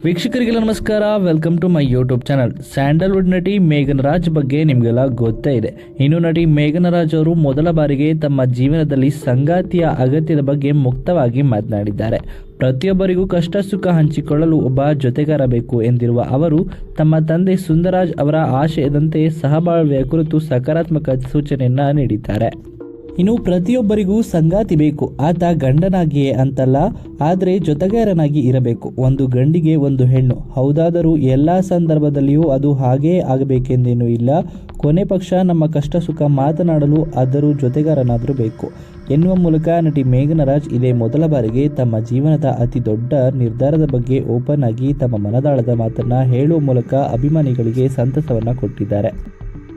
ವೀಕ್ಷಕರಿಗೆಲ್ಲ ನಮಸ್ಕಾರ. Welcome to my YouTube channel. Sandalwood ನಟಿ ಮೇಘನ್ ರಾಜ್ ಬಗ್ಗೆ ನಿಮಗೆಲ್ಲ ಗೊತ್ತೇ ಇದೆ. ಇನ್ನು ನಟಿ ಮೇಘನ್ ರಾಜ್ ಅವರು ಮೊದಲ ಬಾರಿಗೆ ತಮ್ಮ ಜೀವನದಲ್ಲಿ ಸಂಗಾತಿಯ ಅಗತ್ಯದ ಬಗ್ಗೆ ಮುಕ್ತವಾಗಿ ಮಾತನಾಡಿದ್ದಾರೆ. ಪ್ರತಿಯೊಬ್ಬರಿಗೂ ಕಷ್ಟ ಸುಖ ಹಂಚಿಕೊಳ್ಳಲು ಒಬ್ಬ ಜೊತೆಗಾರ ಬೇಕು ಎಂದಿರುವ ಅವರು ತಮ್ಮ ತಂದೆ ಸುಂದರಾಜ್ ಅವರ ಆಶಯದಂತೆ ಸಹಬಾಳ್ವೆಯ ಕುರಿತು ಸಕಾರಾತ್ಮಕ ಸೂಚನೆಯನ್ನ ನೀಡಿದ್ದಾರೆ. ಇನ್ನು ಪ್ರತಿಯೊಬ್ಬರಿಗೂ ಸಂಗಾತಿ ಬೇಕು, ಆತ ಗಂಡನಾಗಿಯೇ ಅಂತಲ್ಲ, ಆದರೆ ಜೊತೆಗಾರನಾಗಿ ಇರಬೇಕು. ಒಂದು ಗಂಡಿಗೆ ಒಂದು ಹೆಣ್ಣು, ಹೌದಾದರೂ ಎಲ್ಲ ಸಂದರ್ಭದಲ್ಲಿಯೂ ಅದು ಹಾಗೇ ಆಗಬೇಕೆಂದೇನೂ ಇಲ್ಲ. ಕೊನೆ ಪಕ್ಷ ನಮ್ಮ ಕಷ್ಟ ಸುಖ ಮಾತನಾಡಲು ಆದರೂ ಜೊತೆಗಾರನಾದರೂ ಬೇಕು ಎನ್ನುವ ಮೂಲಕ ನಟಿ ಮೇಘನ್ ರಾಜ್ ಇದೇ ಮೊದಲ ಬಾರಿಗೆ ತಮ್ಮ ಜೀವನದ ಅತಿ ದೊಡ್ಡ ನಿರ್ಧಾರದ ಬಗ್ಗೆ ಓಪನ್ ಆಗಿ ತಮ್ಮ ಮನದಾಳದ ಮಾತನ್ನ ಹೇಳುವ ಮೂಲಕ ಅಭಿಮಾನಿಗಳಿಗೆ ಸಂತಸವನ್ನ ಕೊಟ್ಟಿದ್ದಾರೆ.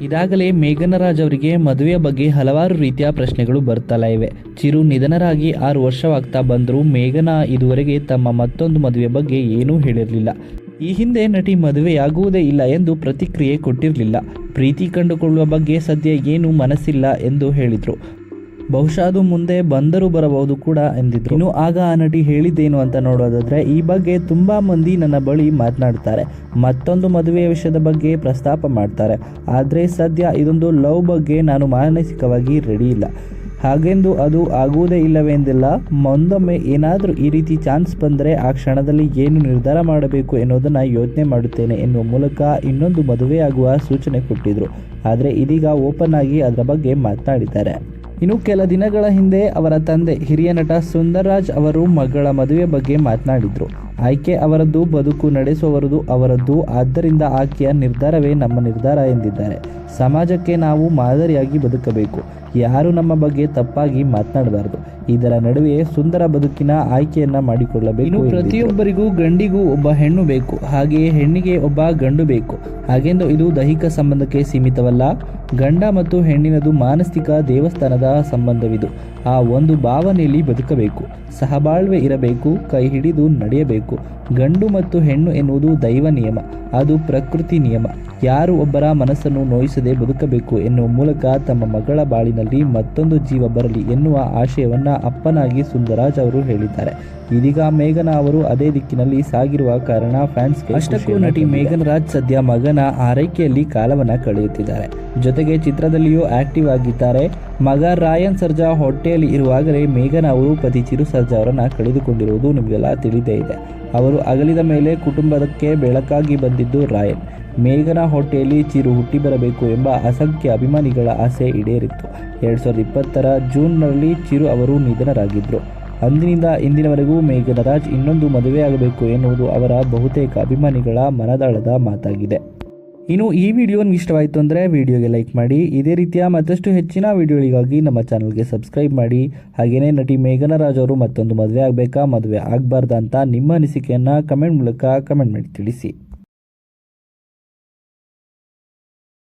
ಇದಾಗಲೇ ಮೇಘನ್ ರಾಜ್ ಅವರಿಗೆ ಮದುವೆಯ ಬಗ್ಗೆ ಹಲವಾರು ರೀತಿಯ ಪ್ರಶ್ನೆಗಳು ಬರ್ತಲೇ ಇವೆ. ಚಿರು ನಿಧನರಾಗಿ 6 ವರ್ಷವಾಗ್ತಾ ಬಂದರೂ ಮೇಘನಾ ಇದುವರೆಗೆ ತಮ್ಮ ಮತ್ತೊಂದು ಮದುವೆ ಬಗ್ಗೆ ಏನೂ ಹೇಳಿರಲಿಲ್ಲ. ಈ ಹಿಂದೆ ನಟಿ ಮದುವೆಯಾಗುವುದೇ ಇಲ್ಲ ಎಂದು ಪ್ರತಿಕ್ರಿಯೆ ಕೊಟ್ಟಿರಲಿಲ್ಲ. ಪ್ರೀತಿ ಕಂಡುಕೊಳ್ಳುವ ಬಗ್ಗೆ ಸದ್ಯ ಏನೂ ಮನಸ್ಸಿಲ್ಲ ಎಂದು ಹೇಳಿದರು. ಬಹುಶಃ ಅದು ಮುಂದೆ ಬಂದರೂ ಬರಬಹುದು ಕೂಡ ಎಂದಿದ್ರು. ಇನ್ನು ಆಗ ಆ ನಟಿ ಹೇಳಿದ್ದೇನು ಅಂತ ನೋಡೋದಾದ್ರೆ, ಈ ಬಗ್ಗೆ ತುಂಬಾ ಮಂದಿ ನನ್ನ ಬಳಿ ಮಾತನಾಡ್ತಾರೆ, ಮತ್ತೊಂದು ಮದುವೆಯ ವಿಷಯದ ಬಗ್ಗೆ ಪ್ರಸ್ತಾಪ ಮಾಡ್ತಾರೆ. ಆದರೆ ಸದ್ಯ ಇದೊಂದು ಲವ್ ಬಗ್ಗೆ ನಾನು ಮಾನಸಿಕವಾಗಿ ರೆಡಿ ಇಲ್ಲ. ಹಾಗೆಂದು ಅದು ಆಗುವುದೇ ಇಲ್ಲವೆಂದಿಲ್ಲ. ಮುಂದೊಮ್ಮೆ ಏನಾದರೂ ಈ ರೀತಿ ಚಾನ್ಸ್ ಬಂದರೆ ಆ ಕ್ಷಣದಲ್ಲಿ ಏನು ನಿರ್ಧಾರ ಮಾಡಬೇಕು ಎನ್ನುವುದನ್ನು ಯೋಚನೆ ಮಾಡುತ್ತೇನೆ ಎನ್ನುವ ಮೂಲಕ ಇನ್ನೊಂದು ಮದುವೆಯಾಗುವ ಸೂಚನೆ ಕೊಟ್ಟಿದ್ರು. ಆದರೆ ಇದೀಗ ಓಪನ್ ಆಗಿ ಅದರ ಬಗ್ಗೆ ಮಾತನಾಡಿದ್ದಾರೆ. ಇನ್ನು ಕೆಲ ದಿನಗಳ ಹಿಂದೆ ಅವರ ತಂದೆ ಹಿರಿಯ ನಟ ಸುಂದರಾಜ್ ಅವರು ಮಗಳ ಮದುವೆ ಬಗ್ಗೆ ಮಾತನಾಡಿದ್ರು. ಆಯ್ಕೆ ಅವರದ್ದು, ಬದುಕು ನಡೆಸುವವರದು ಅವರದ್ದು, ಆದ್ದರಿಂದ ಆಕೆಯ ನಿರ್ಧಾರವೇ ನಮ್ಮ ನಿರ್ಧಾರ ಎಂದಿದ್ದಾರೆ. ಸಮಾಜಕ್ಕೆ ನಾವು ಮಾದರಿಯಾಗಿ ಬದುಕಬೇಕು, ಯಾರು ನಮ್ಮ ಬಗ್ಗೆ ತಪ್ಪಾಗಿ ಮಾತನಾಡಬಾರದು. ಇದರ ನಡುವೆ ಸುಂದರ ಬದುಕಿನ ಆಯ್ಕೆಯನ್ನ ಮಾಡಿಕೊಳ್ಳಬೇಕು. ಇನ್ನು ಪ್ರತಿಯೊಬ್ಬರಿಗೂ ಗಂಡಿಗೂ ಒಬ್ಬ ಹೆಣ್ಣು ಬೇಕು, ಹಾಗೆಯೇ ಹೆಣ್ಣಿಗೆ ಒಬ್ಬ ಗಂಡು ಬೇಕು. ಹಾಗೆಂದು ಇದು ದೈಹಿಕ ಸಂಬಂಧಕ್ಕೆ ಸೀಮಿತವಲ್ಲ. ಗಂಡ ಮತ್ತು ಹೆಣ್ಣಿನದು ಮಾನಸಿಕ ದೇವಸ್ಥಾನದ ಸಂಬಂಧವಿದು. ಆ ಒಂದು ಭಾವನೆಯಲ್ಲಿ ಬದುಕಬೇಕು, ಸಹಬಾಳ್ವೆ ಇರಬೇಕು, ಕೈ ಹಿಡಿದು ನಡೆಯಬೇಕು. ಗಂಡು ಮತ್ತು ಹೆಣ್ಣು ಎನ್ನುವುದು ದೈವ ನಿಯಮ, ಅದು ಪ್ರಕೃತಿ ನಿಯಮ. ಯಾರು ಒಬ್ಬರ ಮನಸ್ಸನ್ನು ನೋಯಿಸದೆ ಬದುಕಬೇಕು ಎನ್ನುವ ಮೂಲಕ ತಮ್ಮ ಮಗಳ ಬಾಳಿನಲ್ಲಿ ಮತ್ತೊಂದು ಜೀವ ಬರಲಿ ಎನ್ನುವ ಆಶಯವನ್ನ ಅಪ್ಪನಾಗಿ ಸುಂದರಾಜ್ ಅವರು ಹೇಳಿದ್ದಾರೆ. ಇದೀಗ ಮೇಘನಾ ಅವರು ಅದೇ ದಿಕ್ಕಿನಲ್ಲಿ ಸಾಗಿರುವ ಕಾರಣ ಫ್ಯಾನ್ಸ್ಗೆ ಅಷ್ಟಕ್ಕೂ ನಟಿ ಮೇಘನ್ ರಾಜ್ ಸದ್ಯ ಮಗನ ಆರೈಕೆಯಲ್ಲಿ ಕಾಲವನ್ನ ಕಳೆಯುತ್ತಿದ್ದಾರೆ. ಜೊತೆಗೆ ಚಿತ್ರದಲ್ಲಿಯೂ ಆಕ್ಟಿವ್ ಆಗಿದ್ದಾರೆ. ಮಗ ರಾಯನ್ ಸರ್ಜಾ ಹೊಟ್ಟೆಯಲ್ಲಿ ಇರುವಾಗಲೇ ಮೇಘನಾ ಅವರು ಪತಿ ಚಿರು ಸರ್ಜಾ ಅವರನ್ನ ಕಳೆದುಕೊಂಡಿರುವುದು ನಿಮಗೆಲ್ಲ ತಿಳಿದೇ ಇದೆ. ಅವರು ಅಗಲಿದ ಮೇಲೆ ಕುಟುಂಬಕ್ಕೆ ಬೆಳಕಾಗಿ ಬಂದಿದ್ದು ರಾಯನ್. ಮೇಘನಾ ಹೊಟ್ಟೆಯಲ್ಲಿ ಚಿರು ಹುಟ್ಟಿ ಬರಬೇಕು ಎಂಬ ಅಸಂಖ್ಯ ಅಭಿಮಾನಿಗಳ ಆಸೆ ಈಡೇರಿತ್ತು. 2020 ಜೂನ್ನಲ್ಲಿ ಚಿರು ಅವರು ನಿಧನರಾಗಿದ್ದರು. ಅಂದಿನಿಂದ ಇಂದಿನವರೆಗೂ ಮೇಘನ್ ರಾಜ್ ಇನ್ನೊಂದು ಮದುವೆಯಾಗಬೇಕು ಎನ್ನುವುದು ಅವರ ಬಹುತೇಕ ಅಭಿಮಾನಿಗಳ ಮನದಾಳದ ಮಾತಾಗಿದೆ. ಇನ್ನು ಈ ವಿಡಿಯೋ ನಿಮಗೆ ಇಷ್ಟವಾಯಿತು ಅಂದರೆ ವಿಡಿಯೋಗೆ ಲೈಕ್ ಮಾಡಿ. ಇದೇ ರೀತಿಯ ಮತ್ತಷ್ಟು ಹೆಚ್ಚಿನ ವಿಡಿಯೋಗಳಿಗಾಗಿ ನಮ್ಮ ಚಾನಲ್ಗೆ ಸಬ್ಸ್ಕ್ರೈಬ್ ಮಾಡಿ. ಹಾಗೆಯೇ ನಟಿ ಮೇಘನ್ ರಾಜ್ ಅವರು ಮತ್ತೊಂದು ಮದುವೆ ಆಗಬೇಕಾ, ಮದುವೆ ಆಗಬಾರ್ದಾ ಅಂತ ನಿಮ್ಮ ಅನಿಸಿಕೆಯನ್ನು ಕಮೆಂಟ್ ಮೂಲಕ ಕಮೆಂಟ್ ಮಾಡಿ ತಿಳಿಸಿ.